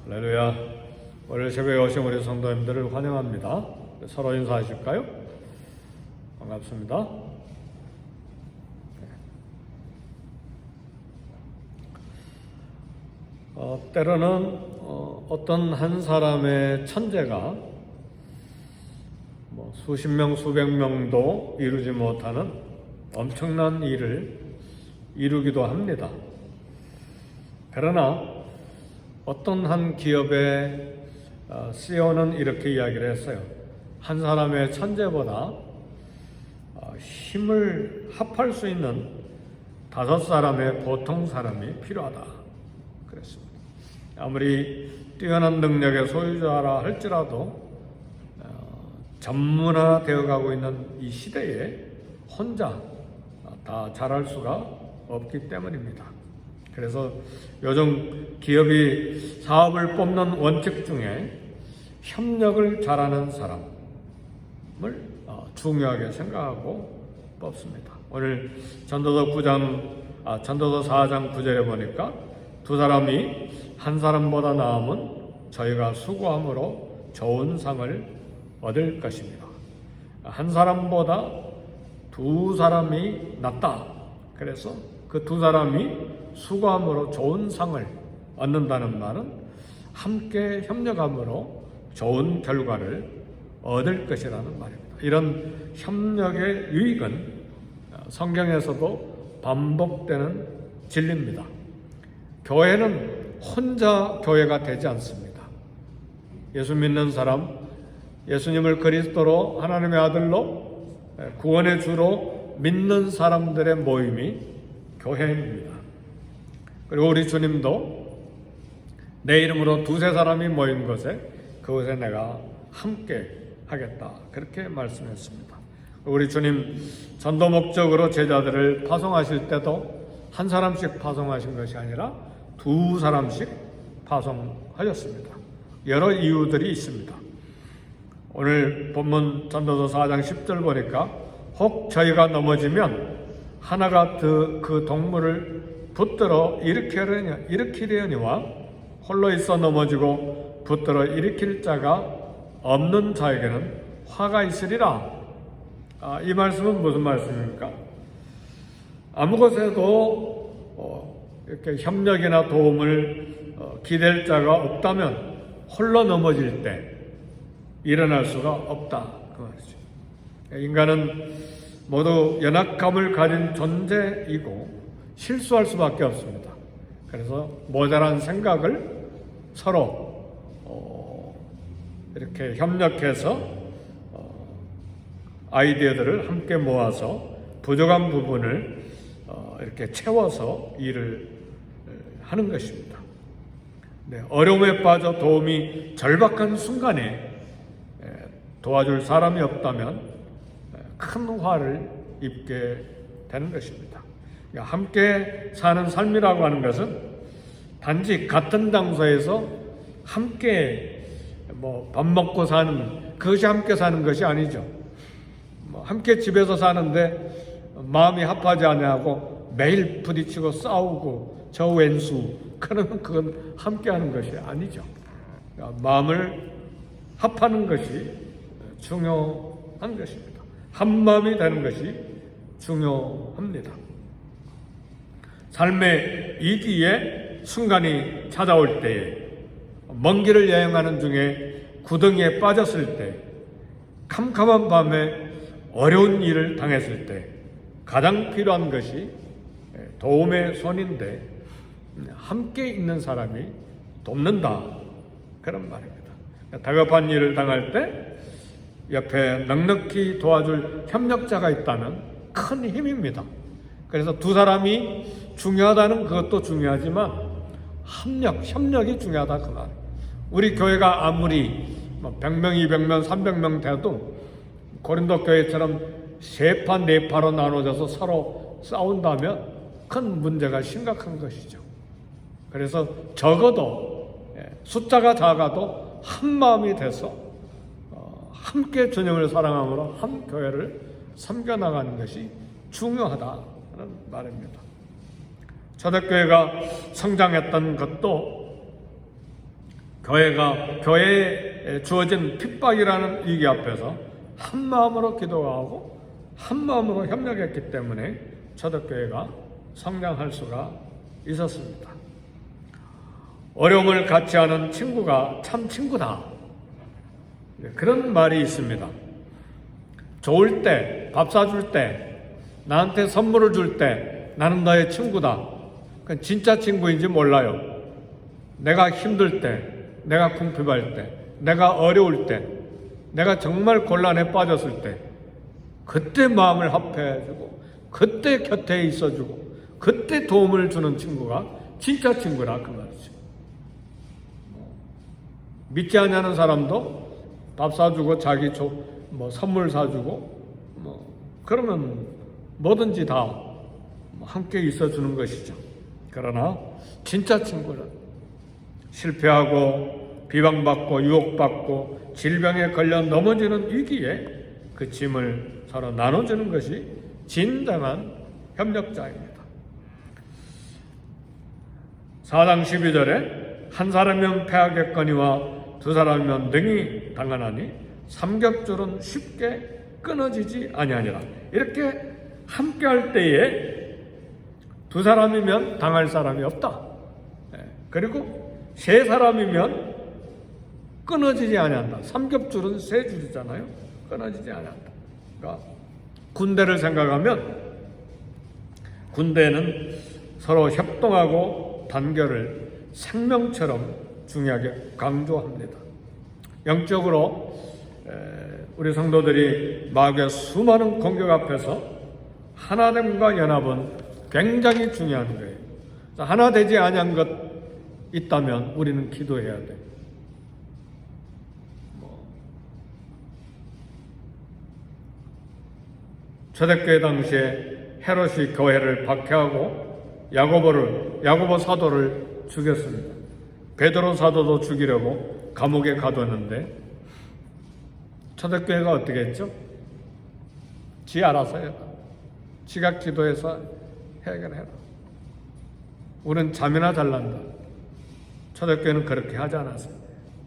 할렐루야. 월요일 새벽에 오신 우리 성도님들을 환영합니다. 서로 인사하실까요? 반갑습니다. 때로는 어떤 한 사람의 천재가 수십 명, 수백 명도 이루지 못하는 엄청난 일을 이루기도 합니다. 그러나 어떤 한 기업의 CEO는 이렇게 이야기를 했어요. 한 사람의 천재보다 힘을 합할 수 있는 5사람의 보통 사람이 필요하다. 그랬습니다. 아무리 뛰어난 능력의 소유자라 할지라도 전문화되어 가고 있는 이 시대에 혼자 다 잘할 수가 없기 때문입니다. 그래서 요즘 기업이 사업을 뽑는 원칙 중에 협력을 잘하는 사람을 중요하게 생각하고 뽑습니다. 오늘 전도서 4장 9절에 보니까 두 사람이 한 사람보다 나으면 저희가 수고함으로 좋은 상을 얻을 것입니다. 한 사람보다 두 사람이 낫다. 그래서 그 두 사람이 수고함으로 좋은 상을 얻는다는 말은 함께 협력함으로 좋은 결과를 얻을 것이라는 말입니다. 이런 협력의 유익은 성경에서도 반복되는 진리입니다. 교회는 혼자 교회가 되지 않습니다. 예수 믿는 사람, 예수님을 그리스도로 하나님의 아들로 구원의 주로 믿는 사람들의 모임이 교회입니다. 그리고 우리 주님도 내 이름으로 2-3사람이 모인 곳에 그곳에 내가 함께 하겠다. 그렇게 말씀했습니다. 우리 주님 전도 목적으로 제자들을 파송하실 때도 한 사람씩 파송하신 것이 아니라 2사람씩 파송하셨습니다. 여러 이유들이 있습니다. 오늘 본문 전도서 4장 10절 보니까 혹 저희가 넘어지면 하나가 그 동물을 붙들어 일으키려니와 홀로 있어 넘어지고 붙들어 일으킬 자가 없는 자에게는 화가 있으리라. 이 말씀은 무슨 말씀입니까? 아무 곳에도 이렇게 협력이나 도움을 기댈 자가 없다면 홀로 넘어질 때 일어날 수가 없다. 그 말이죠. 인간은 모두 연약함을 가진 존재이고 실수할 수밖에 없습니다. 그래서 모자란 생각을 서로 이렇게 협력해서 아이디어들을 함께 모아서 부족한 부분을 이렇게 채워서 일을 하는 것입니다. 어려움에 빠져 도움이 절박한 순간에 도와줄 사람이 없다면 큰 화를 입게 되는 것입니다. 함께 사는 삶이라고 하는 것은 단지 같은 장소에서 함께 밥 먹고 사는 그것이 함께 사는 것이 아니죠. 함께 집에서 사는데 마음이 합하지 않냐고 매일 부딪히고 싸우고 저 왼수 그러면 그건 함께하는 것이 아니죠. 마음을 합하는 것이 중요한 것입니다. 한 마음이 되는 것이 중요합니다. 삶의 위기의 순간이 찾아올 때에 먼 길을 여행하는 중에 구덩이에 빠졌을 때 캄캄한 밤에 어려운 일을 당했을 때 가장 필요한 것이 도움의 손인데 함께 있는 사람이 돕는다. 그런 말입니다. 다급한 일을 당할 때 옆에 넉넉히 도와줄 협력자가 있다면 큰 힘입니다. 그래서 2사람이 중요하다는 그것도 중요하지만 협력이 중요하다 그 말. 우리 교회가 아무리 100명, 200명, 300명 돼도 고린도 교회처럼 3파, 4파로 나눠져서 서로 싸운다면 큰 문제가 심각한 것이죠. 그래서 적어도 숫자가 작아도 한 마음이 돼서 함께 주님을 사랑함으로 한 교회를 섬겨나가는 것이 중요하다는 말입니다. 초대교회가 성장했던 것도 교회에 주어진 핍박이라는 위기 앞에서 한 마음으로 기도하고 한 마음으로 협력했기 때문에 초대교회가 성장할 수가 있었습니다. 어려움을 같이 하는 친구가 참 친구다. 그런 말이 있습니다. 좋을 때, 밥 사줄 때, 나한테 선물을 줄 때 나는 너의 친구다. 그건 진짜 친구인지 몰라요. 내가 힘들 때, 내가 궁핍할 때, 내가 어려울 때, 내가 정말 곤란에 빠졌을 때 그때 마음을 합해주고 그때 곁에 있어주고 그때 도움을 주는 친구가 진짜 친구라 그 말이죠. 믿지 않는 사람도 밥 사주고 자기 선물 사주고 그러면 뭐든지 다 함께 있어주는 것이죠. 그러나 진짜 친구는 실패하고 비방받고 유혹받고 질병에 걸려 넘어지는 위기에 그 짐을 서로 나눠주는 것이 진정한 협력자입니다. 4장 12절에 한 사람이면 패하겠거니와 두 사람이면 능히 당하나니 삼겹줄은 쉽게 끊어지지 아니하니라. 이렇게 함께할 때에 두 사람이면 당할 사람이 없다. 그리고 세 사람이면 끊어지지 아니한다. 삼겹줄은 세 줄이잖아요. 끊어지지 아니한다. 그러니까 군대를 생각하면 군대는 서로 협동하고 단결을 생명처럼 중요하게 강조합니다. 영적으로 우리 성도들이 마귀의 수많은 공격 앞에서 하나됨과 연합은 굉장히 중요한 거예요. 하나 되지 아니한 것 있다면 우리는 기도해야 돼. 초대교회 당시에 헤롯이 교회를 박해하고 야고보 사도를 죽였습니다. 베드로 사도도 죽이려고 감옥에 가뒀는데 초대교회가 어떻게 했죠? 지 알아서 해라. 지가 기도해서 해결해라. 우리는 잠이나 잘난다. 초대교회는 그렇게 하지 않았어요.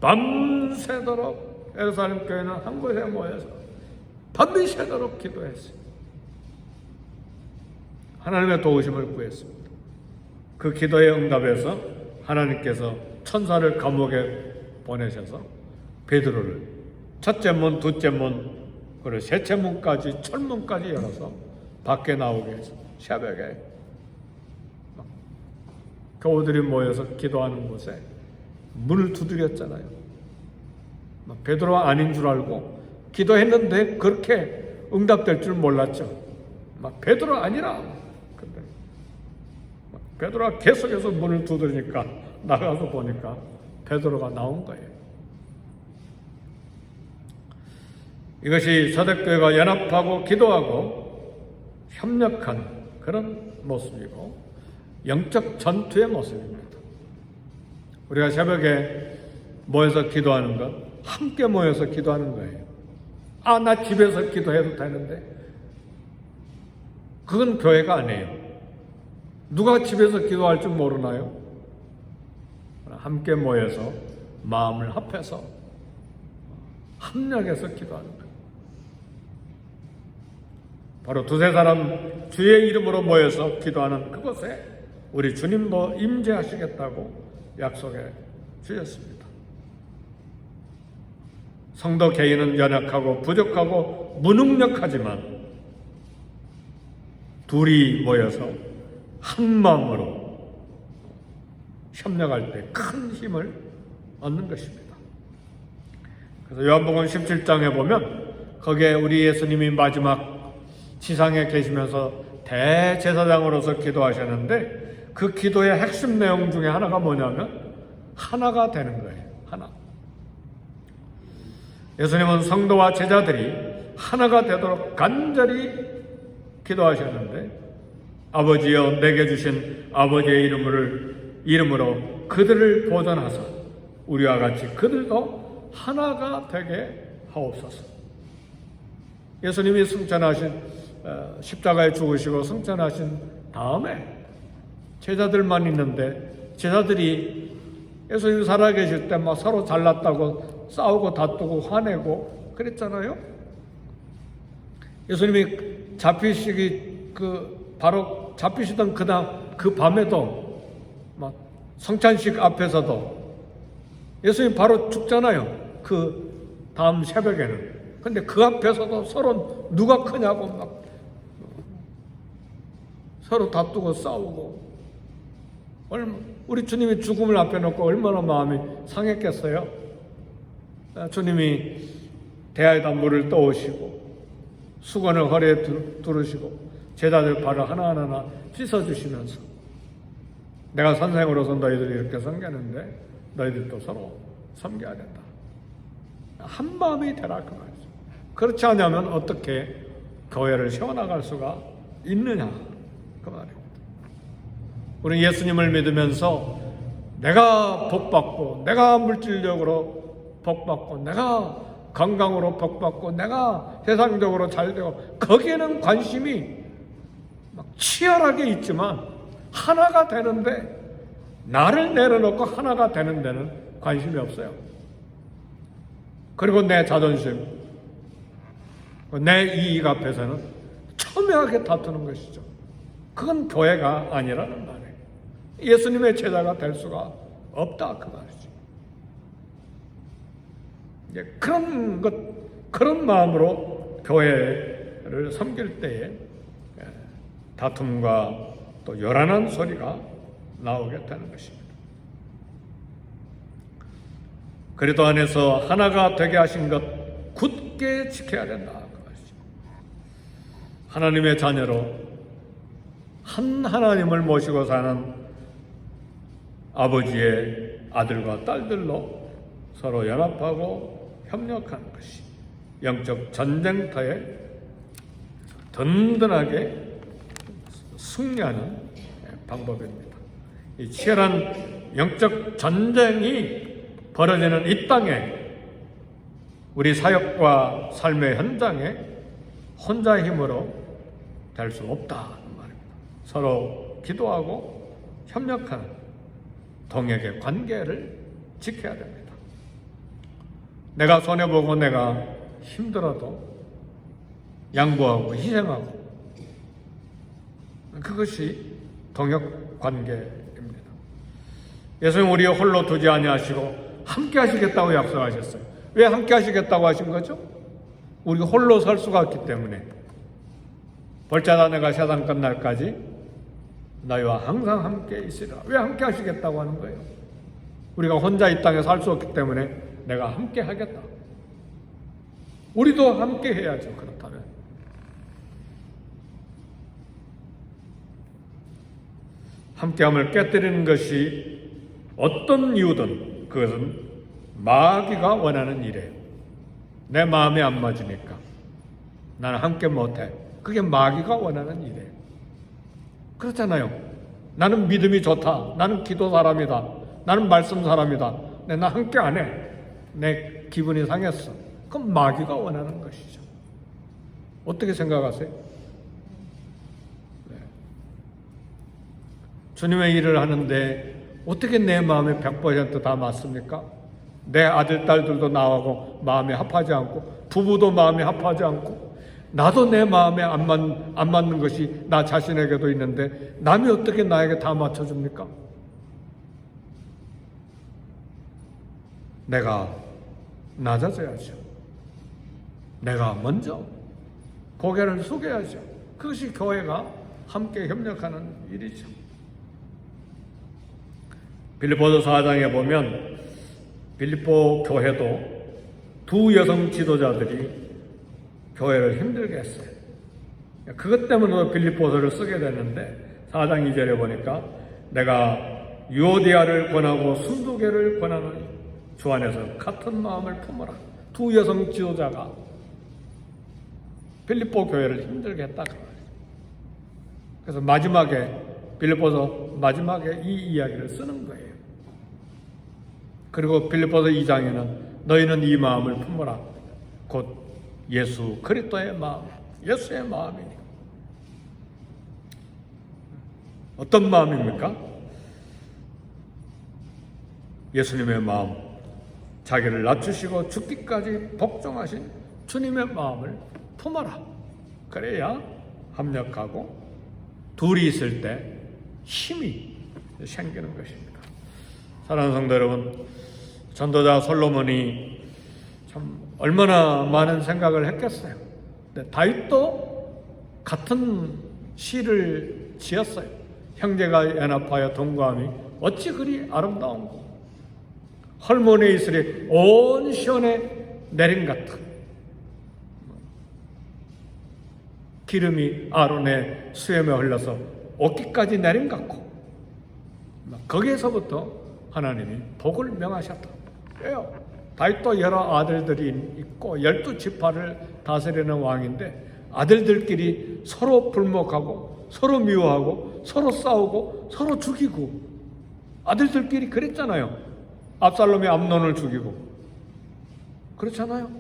밤새도록 예루살렘 교회는 한 곳에 모여서 밤이 새도록 기도했어요. 하나님의 도우심을 구했습니다. 그 기도의 응답에서 하나님께서 천사를 감옥에 보내셔서 베드로를 첫째 문, 둘째 문, 그리고 셋째 문까지 철문까지 열어서 밖에 나오게 해서 새벽에 교우들이 모여서 기도하는 곳에 문을 두드렸잖아요. 베드로 아닌 줄 알고 기도했는데 그렇게 응답될 줄 몰랐죠. 베드로 아니라. 근데 베드로가 계속해서 문을 두드리니까 나가서 보니까 베드로가 나온 거예요. 이것이 초대교회가 연합하고 기도하고 협력한 그런 모습이고 영적 전투의 모습입니다. 우리가 새벽에 모여서 기도하는 것, 함께 모여서 기도하는 거예요. 나 집에서 기도해도 되는데 그건 교회가 아니에요. 누가 집에서 기도할 줄 모르나요? 함께 모여서 마음을 합해서 합력해서 기도하는 거예요. 바로 두세 사람 주의 이름으로 모여서 기도하는 그곳에 우리 주님도 임재하시겠다고 약속해 주셨습니다. 성도 개인은 연약하고 부족하고 무능력하지만 둘이 모여서 한 마음으로 협력할 때 큰 힘을 얻는 것입니다. 그래서 요한복음 17장에 보면 거기에 우리 예수님이 마지막 지상에 계시면서 대제사장으로서 기도하셨는데 그 기도의 핵심 내용 중에 하나가 뭐냐면 하나가 되는 거예요. 하나. 예수님은 성도와 제자들이 하나가 되도록 간절히 기도하셨는데 아버지여 내게 주신 아버지의 이름으로 그들을 보존하사 우리와 같이 그들도 하나가 되게 하옵소서. 예수님이 승천하신 십자가에 죽으시고 승천하신 다음에 제자들만 있는데 제자들이 예수님 살아계실 때 막 서로 잘났다고 싸우고 다투고 화내고 그랬잖아요. 예수님이 바로 잡히시던 그 밤에도 막 성찬식 앞에서도 예수님 바로 죽잖아요. 그 다음 새벽에는. 근데 그 앞에서도 서로 누가 크냐고 막 서로 다투고 싸우고, 우리 주님이 죽음을 앞에 놓고 얼마나 마음이 상했겠어요. 주님이 대야에다 물을 떠오시고 수건을 허리에 두르시고 제자들 발을 하나하나 씻어주시면서, 내가 선생으로서 너희들이 이렇게 섬겼는데 너희들도 서로 섬겨야 된다. 한 마음이 되라 그 말이죠. 그렇지 않으면 어떻게 교회를 세워나갈 수가 있느냐 그 말입니다. 우리 예수님을 믿으면서 내가 복받고, 내가 물질력으로 복받고, 내가 건강으로 복받고, 내가 세상적으로 잘되고, 거기에는 관심이 막 치열하게 있지만 하나가 되는데, 나를 내려놓고 하나가 되는 데는 관심이 없어요. 그리고 내 자존심, 내 이익 앞에서는 첨예하게 다투는 것이죠. 그건 교회가 아니라는 말이에요. 예수님의 제자가 될 수가 없다 그 말이죠. 그런 마음으로 교회를 섬길 때에 다툼과 또 요란한 소리가 나오게 되는 것입니다. 그리스도 안에서 하나가 되게 하신 것 굳게 지켜야 된다 그 말이죠. 하나님의 자녀로 한 하나님을 모시고 사는 아버지의 아들과 딸들로 서로 연합하고 협력하는 것이 영적 전쟁터에 든든하게 승리하는 방법입니다. 이 치열한 영적 전쟁이 벌어지는 이 땅에 우리 사역과 삶의 현장에 혼자 힘으로 될 수 없다는 말입니다. 서로 기도하고 협력하는 동역의 관계를 지켜야 됩니다. 내가 손해보고 내가 힘들어도 양보하고 희생하고, 그것이 동역 관계입니다. 예수님 우리 홀로 두지 아니하시고 함께 하시겠다고 약속하셨어요. 왜 함께 하시겠다고 하신 거죠? 우리가 홀로 설 수가 없기 때문에. 볼자다 내가 세상 끝날까지 너희와 항상 함께 있으리라. 왜 함께 하시겠다고 하는 거예요? 우리가 혼자 이 땅에 살 수 없기 때문에 내가 함께 하겠다. 우리도 함께 해야죠. 그렇다면 함께함을 깨뜨리는 것이 어떤 이유든 그것은 마귀가 원하는 일이에요. 내 마음에 안 맞으니까 나는 함께 못해. 그게 마귀가 원하는 일이에요. 그렇잖아요. 나는 믿음이 좋다. 나는 기도 사람이다. 나는 말씀 사람이다. 근데 나 함께 안 해. 내 기분이 상했어. 그건 마귀가 원하는 것이죠. 어떻게 생각하세요? 네. 주님의 일을 하는데 어떻게 내 마음에 100% 다 맞습니까? 내 아들, 딸들도 나하고 마음에 합하지 않고, 부부도 마음에 합하지 않고, 나도 내 마음에 안 맞는 것이 나 자신에게도 있는데 남이 어떻게 나에게 다 맞춰줍니까? 내가 낮아져야죠. 내가 먼저 고개를 숙여야죠. 그것이 교회가 함께 협력하는 일이죠. 빌립보서 4장에 보면 빌립보 교회도 두 여성 지도자들이 교회를 힘들게 했어요. 그것 때문에 빌립보서를 쓰게 됐는데 4장 2절에 보니까 내가 유오디아를 권하고 순두개를 권하노니 주 안에서 같은 마음을 품어라. 두 여성 지도자가 빌립보 교회를 힘들게 했다. 그래서 마지막에 빌립보서 마지막에 이 이야기를 쓰는 거예요. 그리고 빌립보서 2장에는 너희는 이 마음을 품어라. 곧 예수 그리스도의 마음, 예수의 마음이니. 어떤 마음입니까? 예수님의 마음, 자기를 낮추시고 죽기까지 복종하신 주님의 마음을 품어라. 그래야 합력하고 둘이 있을 때 힘이 생기는 것입니다. 사랑하는 성도 여러분, 전도자 솔로몬이 참 얼마나 많은 생각을 했겠어요. 근데 다윗도 같은 시를 지었어요. 형제가 연합하여 동거함이 어찌 그리 아름다운고, 헐몬의 이슬이 온 시온에 내림 같은, 기름이 아론의 수염에 흘러서 옷깃까지 내림 같고, 거기에서부터 하나님이 복을 명하셨다. 왜요? 다윗도 여러 아들들이 있고 12지파를 다스리는 왕인데 아들들끼리 서로 불목하고 서로 미워하고 서로 싸우고 서로 죽이고, 아들들끼리 그랬잖아요. 압살롬이 암논을 죽이고 그렇잖아요.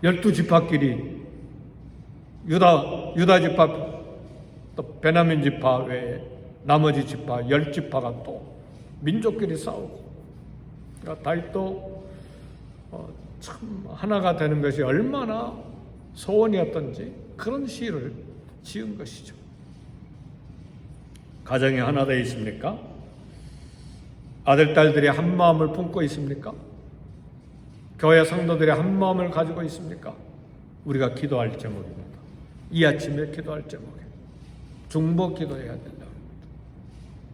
12지파끼리 유다 지파 또 베냐민 지파 외에 나머지 지파 10지파가 또 민족끼리 싸우고, 그러니까 다윗도 참 하나가 되는 것이 얼마나 소원이었던지 그런 시를 지은 것이죠. 가정이 하나 되어 있습니까? 아들, 딸들이 한 마음을 품고 있습니까? 교회 성도들이 한 마음을 가지고 있습니까? 우리가 기도할 제목입니다. 이 아침에 기도할 제목이에요. 중보 기도해야 된다.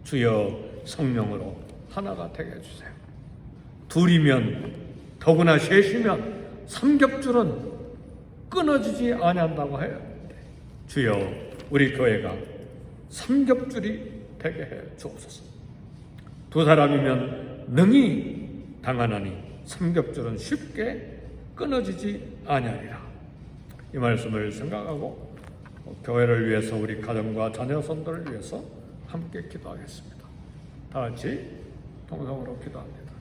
주여 성령으로 하나가 되게 해주세요. 둘이면, 더구나 셋이면 삼겹줄은 끊어지지 아니한다고 해요. 주여 우리 교회가 삼겹줄이 되게 해 주옵소서. 두 사람이면 능히 당하나니 삼겹줄은 쉽게 끊어지지 아니하리라. 이 말씀을 생각하고 교회를 위해서, 우리 가정과 자녀 손들을 위해서 함께 기도하겠습니다. 다 같이 동성으로 기도합니다.